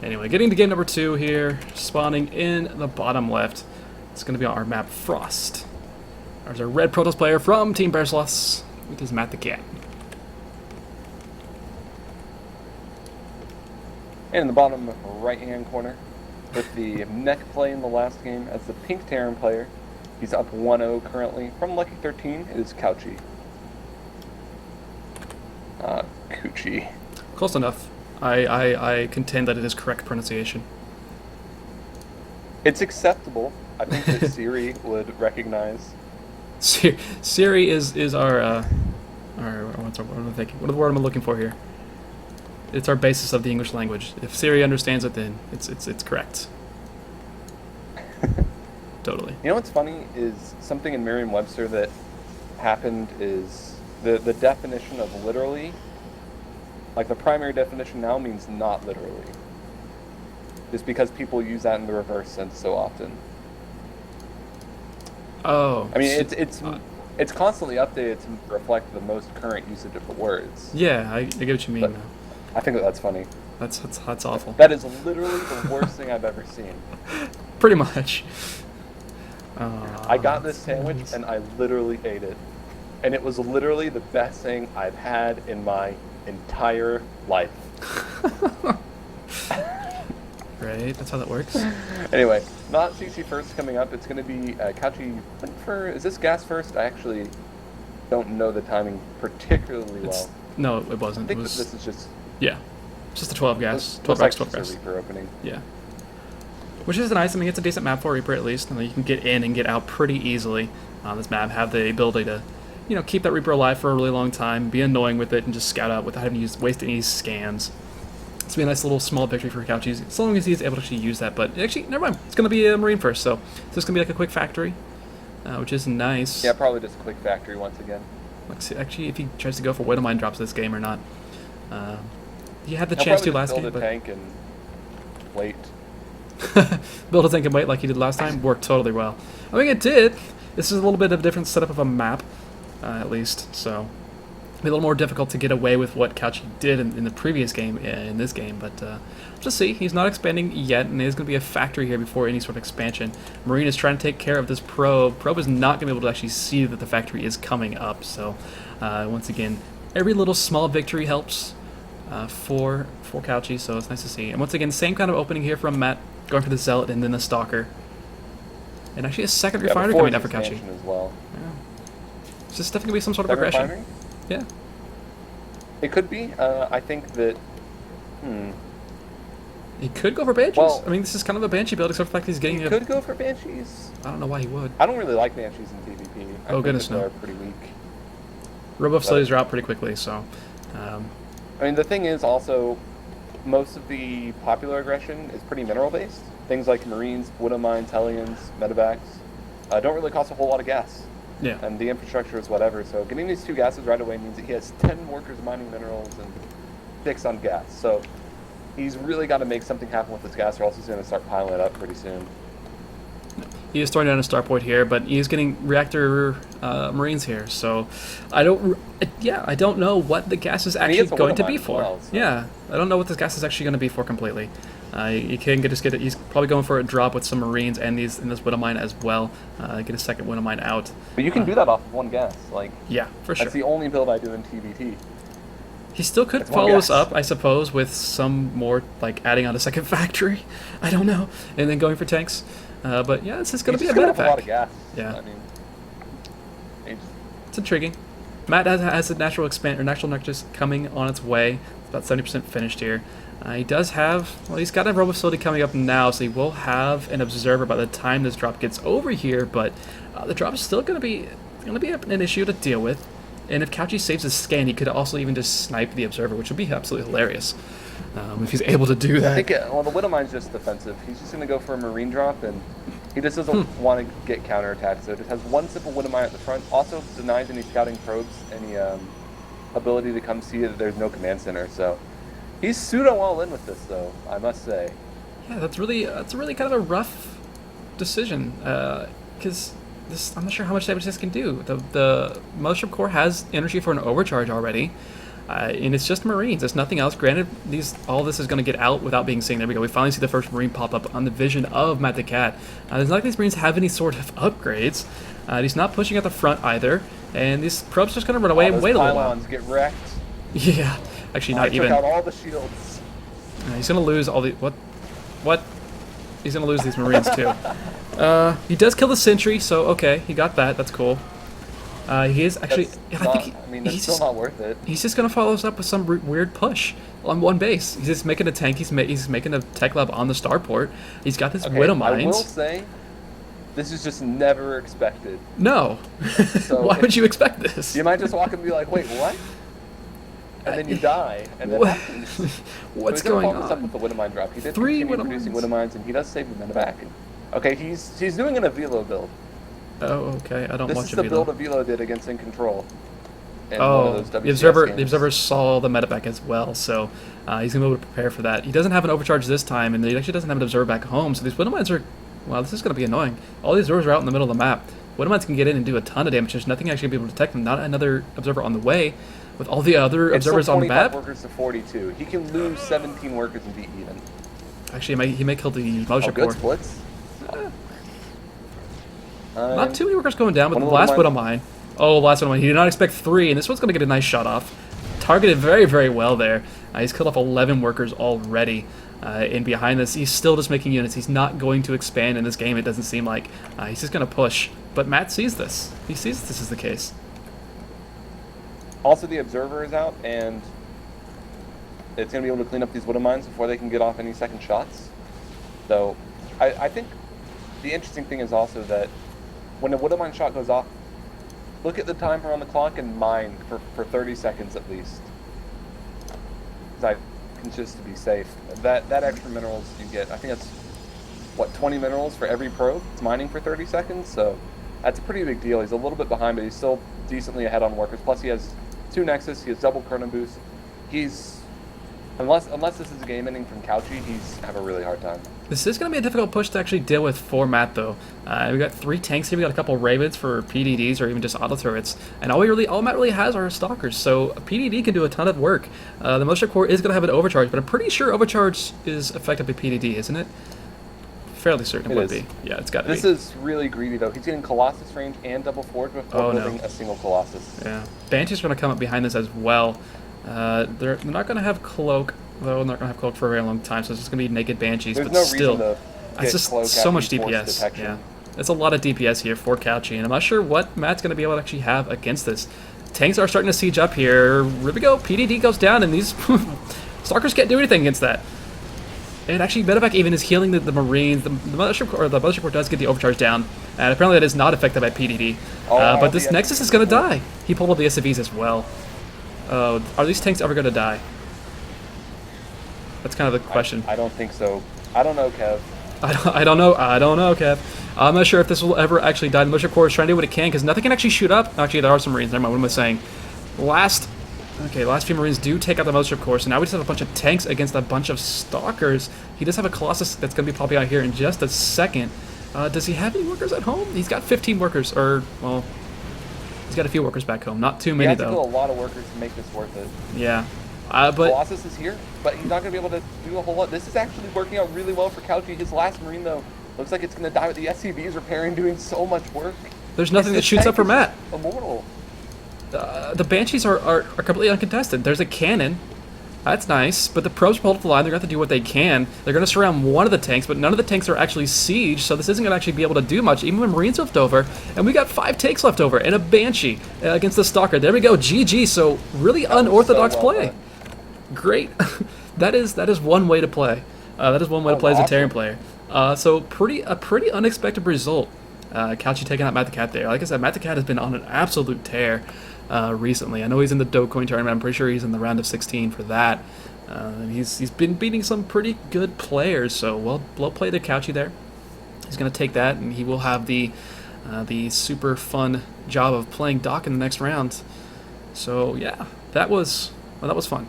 Anyway, getting to game number 2 here, spawning in the bottom left. It's going to be on our map Frost. There's our red Protoss player from Team Bearsloths with his MattTheKat. And in the bottom right-hand corner, with the mech play in the last game as the pink Terran player, he's up 1-0 currently. From Lucky13, it is Couchie. Couchie. Close enough. I contend that it is correct pronunciation. It's acceptable. I think that Siri would recognize. Siri is our what am I thinking? What are the word I'm looking for here? It's our basis of the English language. If Siri understands it, then it's correct. Totally. You know what's funny is something in Merriam-Webster that happened is the definition of literally, like the primary definition now means not literally. Just because people use that in the reverse sense so often. Oh. I mean, it's constantly updated to reflect the most current usage of the words. Yeah, I get what you mean. But I think that's funny. That's awful. That is literally the worst thing I've ever seen. Pretty much. I got this sandwich and I literally ate it. And it was literally the best thing I've had in my entire life. Right, that's how that works. Anyway, not CC first coming up. It's going to be Couchie went for... Is this gas first? I actually don't know the timing particularly well. No, it wasn't. I think it was, this is just... Yeah, it's just a 12 gas. 12 looks gas, like 12 just gas. a Reaper opening. Yeah. Which is nice. I mean, it's a decent map for Reaper at least. You can get in and get out pretty easily on this map. Have the ability to, keep that Reaper alive for a really long time, be annoying with it, and just scout out without having to waste any scans. It's gonna be a nice little small victory for Couchie, as long as he's able to actually use that. But actually, never mind. It's gonna be a Marine first, so it's just gonna be like a quick factory, which is nice. Yeah, probably just a quick factory once again. Let's see, actually, if he tries to go for wotm8 drops this game or not. He had the He'll chance to probably last just game, build but a tank and wait. build a tank and wait like he did last time worked totally well. I mean, it did. This is a little bit of a different setup of a map, at least, so it'll be a little more difficult to get away with what Couchie did in the previous game, in this game, but just see, he's not expanding yet, and there's going to be a factory here before any sort of expansion. Marine is trying to take care of this probe. Probe is not going to be able to actually see that the factory is coming up, so once again, every little small victory helps for Couchie, so it's nice to see. And once again, same kind of opening here from Matt, going for the Zealot and then the Stalker. And actually a second refiner coming down for Couchie. As well. Yeah. Is this definitely going to be some sort of Second progression? refinery? Yeah. It could be. I think that... He could go for Banshees. Well, I mean, this is kind of a Banshee build, except for the fact he's getting He could go for Banshees. I don't know why he would. I don't really like Banshees in PvP. I think goodness, no. They're pretty weak. Robo facilities are out pretty quickly, so... I mean, the thing is also, most of the popular aggression is pretty mineral-based. Things like Marines, wotm8, Hellions, medevacs don't really cost a whole lot of gas. yeah. And the infrastructure is whatever, so getting these two gases right away means that he has 10 workers mining minerals and 6 on gas. So he's really got to make something happen with this gas, or else he's going to start piling it up pretty soon. He is throwing down a starport here, but he's getting reactor Marines here, so I don't know what the gas is actually going to be for. Well, so. Yeah, I don't know what this gas is actually going to be for completely. You can just get it. He's probably going for a drop with some Marines and in this wotm8 as well. Get a second wotm8 out. But you can do that off of one gas. Like, yeah, for sure. That's the only build I do in TBT. He still could follow us up, I suppose, with some more, like, adding on a second factory. I don't know. And then going for tanks. But yeah, this is going to be a medevac. A lot of gas. Yeah. I mean, it's intriguing. Matt has a natural nexus coming on its way. It's about 70% finished here. He does have, well, he's got a robo facility coming up now, so he will have an observer by the time this drop gets over here. But the drop is still going to be an issue to deal with. And if Couchie saves his scan, he could also even just snipe the observer, which would be absolutely hilarious if he's able to do that. I think, the wotm8's just defensive. He's just going to go for a Marine drop, and he just doesn't want to get counterattacked. So it just has one simple wotm8 at the front. Also denies any scouting probes any ability to come see that there's no command center. So he's pseudo all in with this, though, I must say. Yeah, that's really kind of a rough decision, because I'm not sure how much damage this can do. The Mothership Core has energy for an overcharge already. And it's just Marines. It's nothing else. Granted, all this is going to get out without being seen. There we go. We finally see the first Marine pop up on the vision of MattTheKat. It's not like these Marines have any sort of upgrades. He's not pushing at the front either. And these probes just going to run away and wait a little while. Get wrecked. Yeah. Actually, not even. Took out all the shields. He's going to lose all the... What? He's going to lose these Marines, too. He does kill the sentry, so okay. He got that. That's cool. He is actually... That's still not worth it. He's just going to follow us up with some weird push on one base. He's just making a tank. He's making a tech lab on the starport. He's got this widow mines. I will say, this is just never expected. No. So Why would you expect this? You might just walk and be like, wait, what? And then you die. And then what's going on? This up with the widow mine drop. He did 3 continue producing widow mines, and he does save the medevac. Okay, he's doing an Avilo build. Oh, okay. I don't watch Avilo. This is the build Avilo did against In Control. Oh, the observer saw the medevac as well, so he's going to be able to prepare for that. He doesn't have an overcharge this time, and he actually doesn't have an observer back home, so these widow mines are... Wow, this is going to be annoying. All these observers are out in the middle of the map. Widow mines can get in and do a ton of damage. There's nothing actually going to be able to detect them. Not another observer on the way. With all the other observers on the map... workers to 42. He can lose 17 workers and be even. Actually, he may kill the motion good splits. Not too many workers going down, but the last widow mine. Oh, last widow mine. He did not expect 3, and this one's going to get a nice shot off. Targeted very, very well there. He's killed off 11 workers already. And behind this, he's still just making units. He's not going to expand in this game, it doesn't seem like. He's just going to push. But Matt sees this. He sees this is the case. Also, the observer is out, and it's going to be able to clean up these widow mines before they can get off any second shots. So, I think the interesting thing is also that when a widow mine shot goes off, look at the timer on the clock and mine for 30 seconds at least. Just to be safe. That extra minerals you get, I think that's, what, 20 minerals for every probe? It's mining for 30 seconds, so that's a pretty big deal. He's a little bit behind, but he's still decently ahead on workers. Plus, he has 2 Nexus, he has double chrono boost. He's, unless this is a game ending from couchie, he's have a really hard time. This is going to be a difficult push to actually deal with for Matt, though. We got 3 tanks here. We got a couple of Ravens for PDDs or even just auto turrets, and all Matt really has are stalkers. So a PDD can do a ton of work. The Militia Corps is going to have an overcharge, but I'm pretty sure overcharge is effective by PDD, isn't it? Fairly certain it would be. Yeah, it's got to be. This is really greedy, though. He's getting Colossus range and double forge before building a single Colossus. Yeah, Banshee's going to come up behind this as well. They're not going to have cloak. Though I'm not going to have cloak for a very long time, so it's just going to be naked Banshees. There's but no still, reason to it's just so much DPS. Yeah, it's a lot of DPS here for couchie, and I'm not sure what Matt's going to be able to actually have against this. Tanks are starting to siege up here. Here we go. PDD goes down, and these stalkers can't do anything against that. And actually, medevac even is healing the Marines. The Mothership Corps does get the overcharge down, and apparently that is not affected by PDD. But this Nexus is going to die. He pulled up the SCVs as well. Are these tanks ever going to die? That's kind of the question. I don't think so. I don't know, Kev. I don't know, Kev. I'm not sure if this will ever actually die. The Militia Corps is trying to do what it can, because nothing can actually shoot up. Actually, there are some Marines. Never mind, what am I saying? Last few Marines do take out the Militia Corps, so now we just have a bunch of tanks against a bunch of Stalkers. He does have a Colossus that's going to be popping out here in just a second. Does he have any workers at home? He's got 15 workers, or, well, he's got a few workers back home. Not too many, though. He has to kill a lot of workers to make this worth it. Yeah. But Colossus is here, but he's not going to be able to do a whole lot. This is actually working out really well for couchie. His last Marine, though, looks like it's going to die with the SCVs repairing, doing so much work. There's nothing that shoots up for Matt. Immortal. The Banshees are completely uncontested. There's a cannon. That's nice, but the probes hold up the line. They're going to have to do what they can. They're going to surround one of the tanks, but none of the tanks are actually sieged, so this isn't going to actually be able to do much, even when Marines left over. And we got 5 tanks left over, and a Banshee against the Stalker. There we go, GG, so really unorthodox play. Great. that is one way to play. That is one way to play as a Terran player. So a pretty unexpected result. couchie taking out MattTheKat there. Like I said, MattTheKat has been on an absolute tear recently. I know he's in the Dogecoin tournament. I'm pretty sure he's in the round of 16 for that. And he's been beating some pretty good players. So well played to couchie there. He's going to take that, and he will have the super fun job of playing Doc in the next round. So yeah, that was fun.